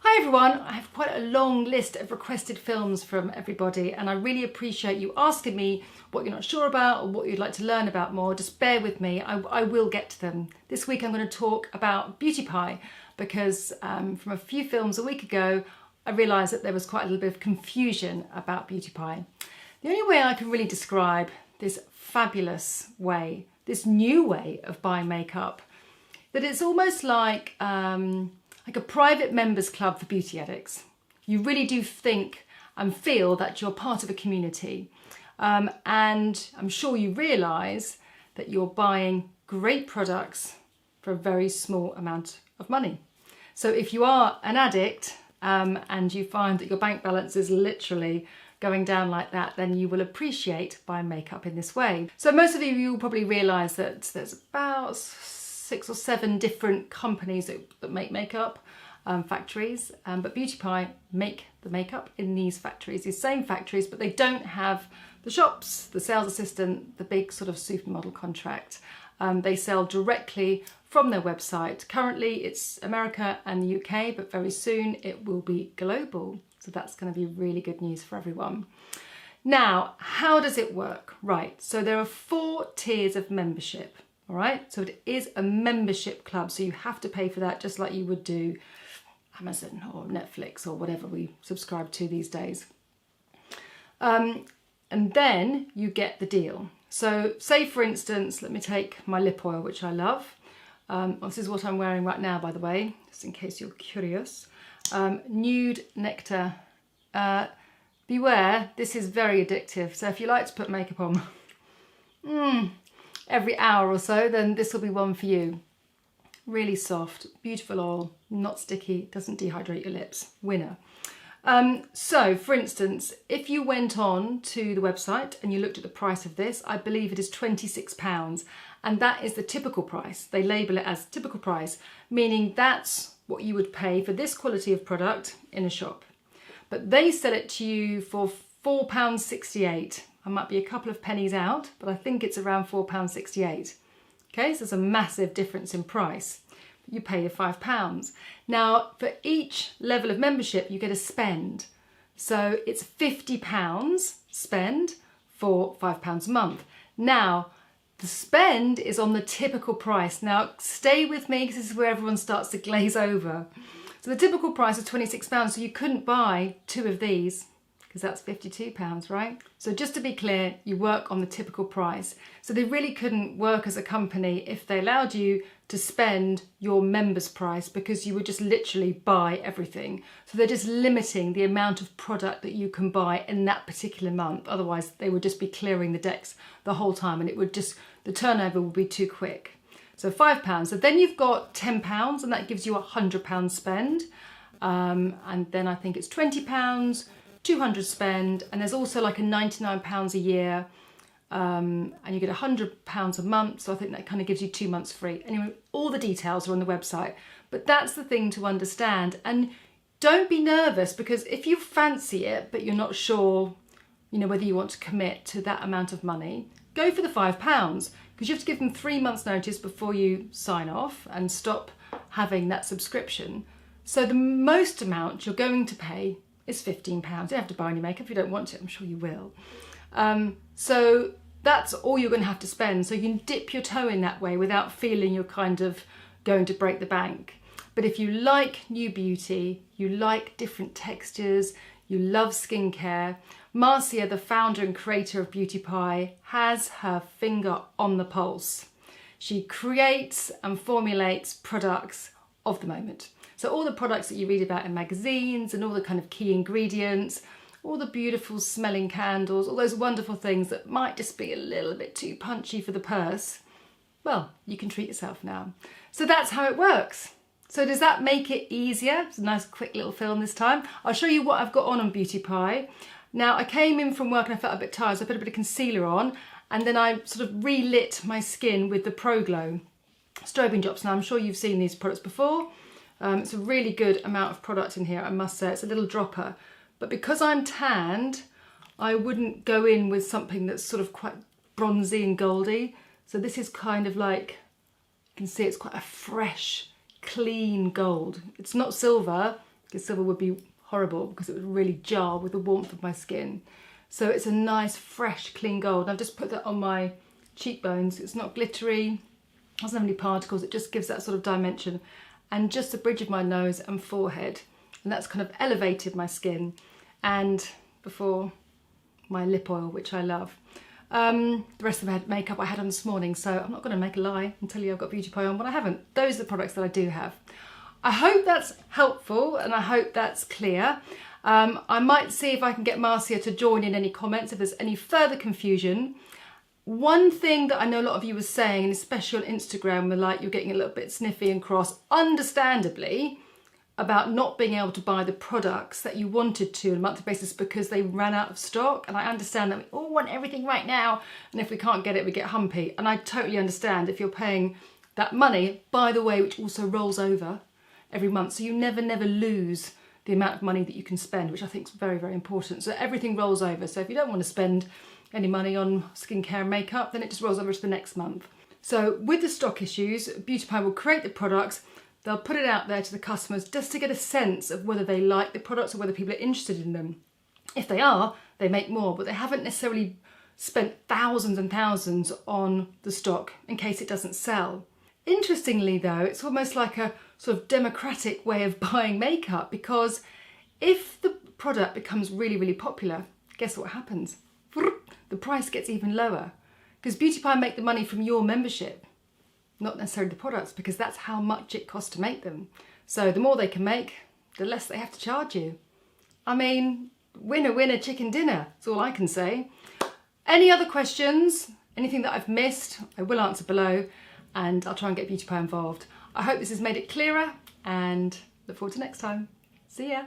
Hi everyone, I have quite a long list of requested films from everybody and I really appreciate you asking me what you're not sure about or what you'd like to learn about more. Just bear with me, I will get to them. This week I'm going to talk about Beauty Pie because from a few films a week ago I realised that there was quite a little bit of confusion about Beauty Pie. The only way I can really describe this fabulous way, this new way of buying makeup, that it's almost like a private members club for beauty addicts. You really do think and feel that you're part of a community. And I'm sure you realise that you're buying great products for a very small amount of money. So if you are an addict and you find that your bank balance is literally going down like that, then you will appreciate buying makeup in this way. So most of you will probably realise that there's about 6 or 7 different companies that make makeup, factories, but Beauty Pie make the makeup in these factories, these same factories, but they don't have the shops, the sales assistant, the big sort of supermodel contract. They sell directly from their website. Currently it's America and the UK, but very soon it will be global. So that's going to be really good news for everyone. Now, how does it work? Right, so there are 4 tiers of membership. All right, so it is a membership club, so you have to pay for that just like you would do Amazon or Netflix or whatever we subscribe to these days. And then you get the deal. So say for instance, let me take my lip oil, which I love. This is what I'm wearing right now, by the way, just in case you're curious. Nude Nectar. Beware, this is very addictive. So if you like to put makeup on, every hour or so, then this will be one for you. Really soft, beautiful oil, not sticky, doesn't dehydrate your lips. Winner. So for instance, if you went on to the website and you looked at the price of this, I believe it is £26, and that is the typical price. They label it as typical price, meaning that's what you would pay for this quality of product in a shop. But they sell it to you for £4.68. I might be a couple of pennies out, but I think it's around £4.68. Okay, so there's a massive difference in price. You pay your £5. Now, for each level of membership, you get a spend. So it's £50 spend for £5 a month. Now, the spend is on the typical price. Now, stay with me because this is where everyone starts to glaze over. So the typical price is £26, so you couldn't buy 2 of these, because that's £52, right? So just to be clear, you work on the typical price. So they really couldn't work as a company if they allowed you to spend your members price, because you would just literally buy everything. So they're just limiting the amount of product that you can buy in that particular month. Otherwise they would just be clearing the decks the whole time and it would just, the turnover would be too quick. So £5. So then you've got £10 and that gives you £100 spend. And then I think it's £20, 200 spend, and there's also like a £99 a year, and you get £100 a month, so I think that kind of gives you 2 months free. Anyway, all the details are on the website, but that's the thing to understand. And don't be nervous, because if you fancy it but you're not sure, you know, whether you want to commit to that amount of money, go for the £5, because you have to give them 3 months notice before you sign off and stop having that subscription. So the most amount you're going to pay is £15. You don't have to buy any makeup if you don't want to, I'm sure you will. So that's all you're going to have to spend. So you can dip your toe in that way without feeling you're kind of going to break the bank. But if you like new beauty, you like different textures, you love skincare, Marcia, the founder and creator of Beauty Pie, has her finger on the pulse. She creates and formulates products of the moment. So all the products that you read about in magazines and all the kind of key ingredients, all the beautiful smelling candles, all those wonderful things that might just be a little bit too punchy for the purse, well, you can treat yourself now. So that's how it works. So does that make it easier? It's a nice quick little film this time. I'll show you what I've got on Beauty Pie. Now I came in from work and I felt a bit tired, so I put a bit of concealer on, and then I sort of relit my skin with the Pro Glow strobing drops. Now I'm sure you've seen these products before. It's a really good amount of product in here, I must say. It's a little dropper. But because I'm tanned, I wouldn't go in with something that's sort of quite bronzy and goldy. So this is kind of like, you can see it's quite a fresh, clean gold. It's not silver, because silver would be horrible because it would really jar with the warmth of my skin. So it's a nice, fresh, clean gold. I've just put that on my cheekbones. It's not glittery, doesn't have any particles. It just gives that sort of dimension. And just the bridge of my nose and forehead. And that's kind of elevated my skin. And before my lip oil, which I love. The rest of the makeup I had on this morning, so I'm not going to make a lie and tell you I've got beauty pie on, but I haven't. Those are the products that I do have. I hope that's helpful and I hope that's clear. I might see if I can get Marcia to join in any comments if there's any further confusion. One thing that I know a lot of you were saying, and especially on Instagram, were like you're getting a little bit sniffy and cross, understandably, about not being able to buy the products that you wanted to on a monthly basis because they ran out of stock. And I understand that we all want everything right now, and if we can't get it, we get humpy. And I totally understand if you're paying that money, by the way, which also rolls over every month. So you never lose the amount of money that you can spend, which I think is very, very important. So everything rolls over. So if you don't want to spend any money on skincare and makeup, then it just rolls over to the next month. So with the stock issues, Beauty Pie will create the products. They'll put it out there to the customers just to get a sense of whether they like the products or whether people are interested in them. If they are, they make more, but they haven't necessarily spent thousands and thousands on the stock in case it doesn't sell. Interestingly though, it's almost like a sort of democratic way of buying makeup, because if the product becomes really, really popular, guess what happens? The price gets even lower, because Beauty Pie make the money from your membership, not necessarily the products, because that's how much it costs to make them. So the more they can make, the less they have to charge you. I mean, winner, winner, chicken dinner. That's all I can say. Any other questions? Anything that I've missed, I will answer below, and I'll try and get Beauty Pie involved. I hope this has made it clearer, and look forward to next time. See ya.